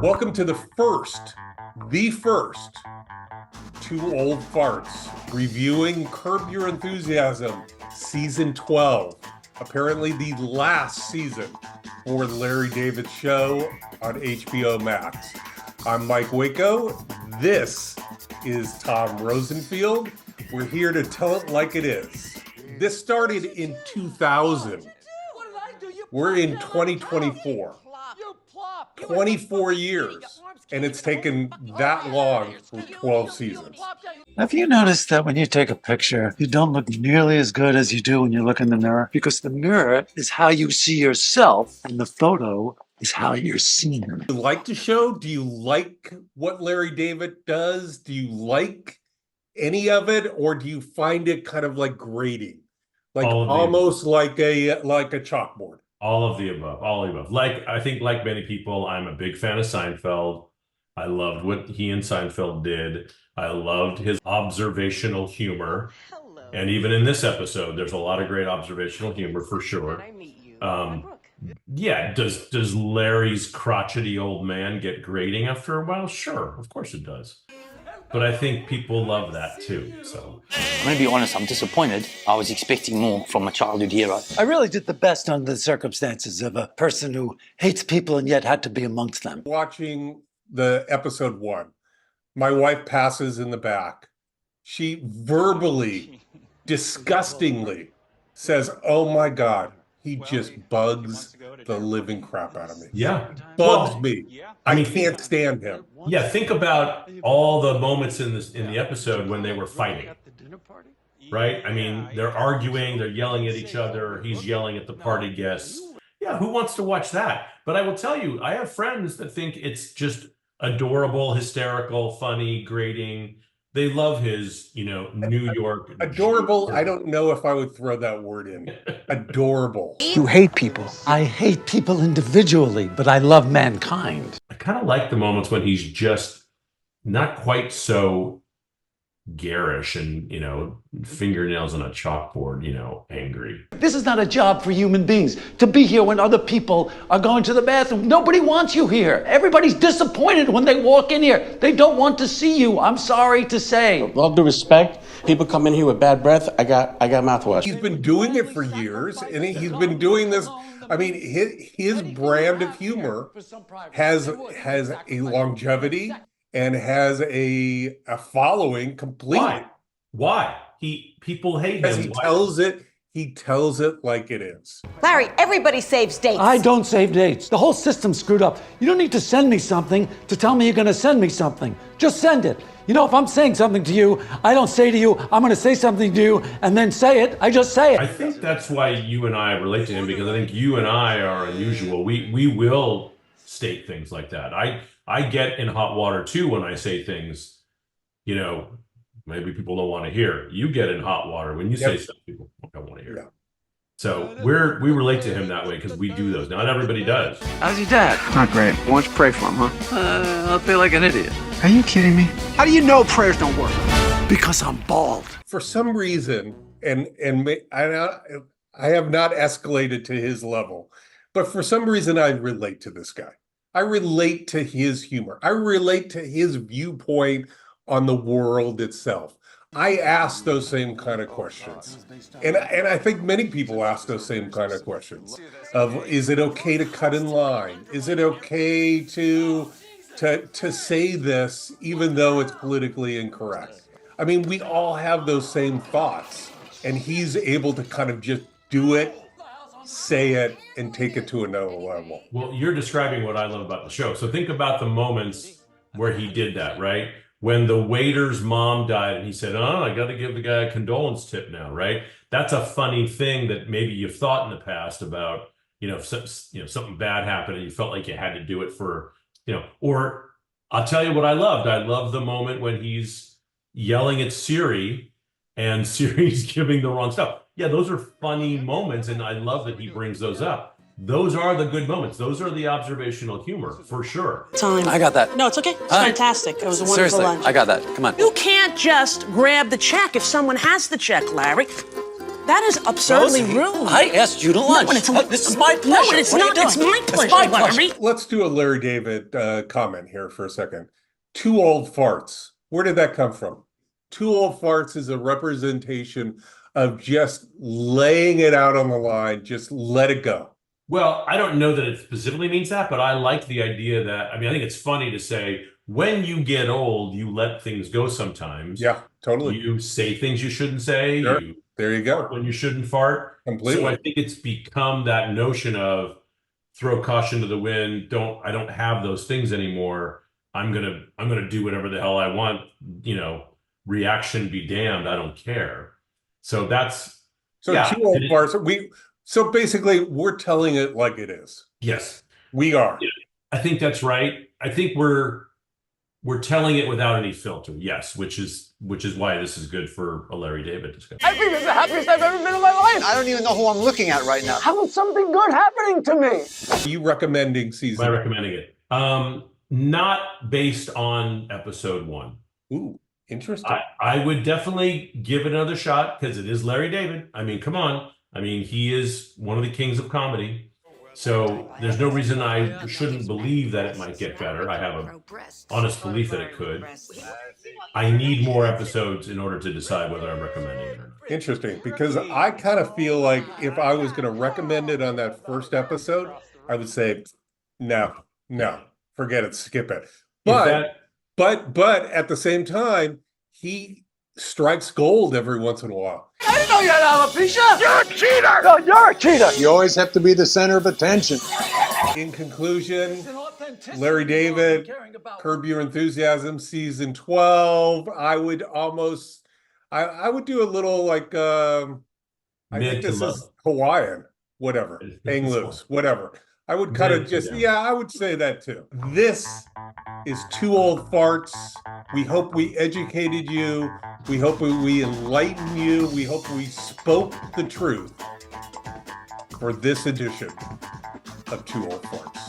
Welcome to the first Two Old Farts, reviewing Curb Your Enthusiasm, Season 12. Apparently the last season for Larry David's show on HBO Max. I'm Mike Waco. This is Tom Rosenfield. We're here to tell it like it is. This started in 2000. We're in 2024. 24 years, and it's taken that long for 12 seasons. Have you noticed that when you take a picture, you don't look nearly as good as you do when you look in the mirror? Because the mirror is how you see yourself, and the photo is how you're seen. Do you like the show? Do you like what Larry David does? Do you like any of it, or do you find it kind of like grating, like almost like a chalkboard? All of the above, all of the above. I think like many people, I'm a big fan of Seinfeld. I loved what he and Seinfeld did. I loved his observational humor. Hello. And even in this episode, there's a lot of great observational humor for sure. Yeah, does Larry's crotchety old man get grating after a while? Sure, of course it does. But I think people love that too, so. I'm going to be honest, I'm disappointed. I was expecting more from a childhood hero. I really did the best under the circumstances of a person who hates people and yet had to be amongst them. Watching the episode 1, my wife passes in the back. She verbally, disgustingly says, "Oh my God, he just bugs the living crap out of me." Yeah. Bugs me. I can't stand him. Yeah, think about all the moments in the episode when they were fighting. Right? I mean, they're arguing, they're yelling at each other, he's yelling at the party guests. Yeah, who wants to watch that? But I will tell you, I have friends that think it's just adorable, hysterical, funny, grating. They love his, New York. Adorable, I don't know if I would throw that word in. Adorable. You hate people. I hate people individually, but I love mankind. I kind of like the moments when he's just not quite so garish and, fingernails on a chalkboard, angry. This is not a job for human beings, to be here when other people are going to the bathroom. Nobody wants you here. Everybody's disappointed when they walk in here. They don't want to see you. I'm sorry to say. With all due respect, people come in here with bad breath. I got mouthwash. He's been doing it for years, and he's been doing this. I mean, his brand of humor has a longevity and has a following completely. Why? People hate him. Because he tells it like it is. Larry, everybody saves dates. I don't save dates. The whole system's screwed up. You don't need to send me something to tell me you're going to send me something. Just send it. If I'm saying something to you, I don't say to you, I'm going to say something to you and then say it. I just say it. I think that's why you and I relate to him, because I think you and I are unusual. We will state things like that. I get in hot water too when I say things, maybe people don't want to hear. You get in hot water when you say stuff people don't want to hear. Yeah. So we relate to him that way because we do those. Not everybody does. How's your dad? Not great. Why don't you pray for him, huh? I'll feel like an idiot. Are you kidding me? How do you know prayers don't work? Because I'm bald. For some reason, and I have not escalated to his level, but for some reason I relate to this guy. I relate to his humor. I relate to his viewpoint on the world itself. I ask those same kind of questions. And I think many people ask those same kind of questions of, is it okay to cut in line? Is it okay to say this even though it's politically incorrect? I mean, we all have those same thoughts, and he's able to kind of just do it, say it, and take it to another level. Well, you're describing what I love about the show. So think about the moments where he did that, right? When the waiter's mom died and he said, "Oh, I got to give the guy a condolence tip now," right? That's a funny thing that maybe you've thought in the past about, something bad happened and you felt like you had to do it for, or I'll tell you what I loved. I love the moment when he's yelling at Siri and Siri's giving the wrong stuff. Yeah, those are funny moments, and I love that he brings those up. Those are the good moments. Those are the observational humor, for sure. Time. I got that. No, it's okay. It's fantastic. It was a wonderful Seriously, lunch. I got that. Come on. You can't just grab the check if someone has the check, Larry. That is absurdly rude. I asked you to lunch. This is my pleasure. No, it's What are you not. doing? It's my pleasure, my pleasure. Larry. Let's do a Larry David comment here for a second. Two old farts. Where did that come from? Two old farts is a representation of just laying it out on the line. Just let it go. Well, I don't know that it specifically means that, but I like the idea that, I mean, I think it's funny to say, when you get old, you let things go sometimes. Yeah, totally. You say things you shouldn't say. Sure. You There you go. fart when you shouldn't fart. Completely. So I think it's become that notion of throw caution to the wind. I don't have those things anymore. I'm gonna do whatever the hell I want. You know, reaction be damned. I don't care. So that's So yeah, two old farts. So basically we're telling it like it is. yes, We are. yeah, I think that's right. I think we're telling it without any filter. Yes, which is why this is good for a Larry David discussion. I think it's the happiest I've ever been in my life. I don't even know who I'm looking at right now. How is something good happening to me? Are you recommending Am season? I recommending it? Not based on episode 1. Ooh, interesting. I would definitely give it another shot because it is Larry David. I mean, come on. I mean, he is one of the kings of comedy. So there's no reason I shouldn't believe that it might get better. I have an honest belief that it could. I need more episodes in order to decide whether I'm recommending it or not. Interesting, because I kind of feel like if I was going to recommend it on that first episode, I would say, no, forget it, skip it. But at the same time, he strikes gold every once in a while. I didn't know you had alopecia. You're a cheater. No, you're a cheater. You always have to be the center of attention. In conclusion, Larry David, Curb Your Enthusiasm, season 12. I would almost, I would do a little like, I think this is Hawaiian, whatever, hang loose, whatever. I would kind of just, I would say that too. This is Two Old Farts. We hope we educated you. We hope we enlightened you. We hope we spoke the truth for this edition of Two Old Farts.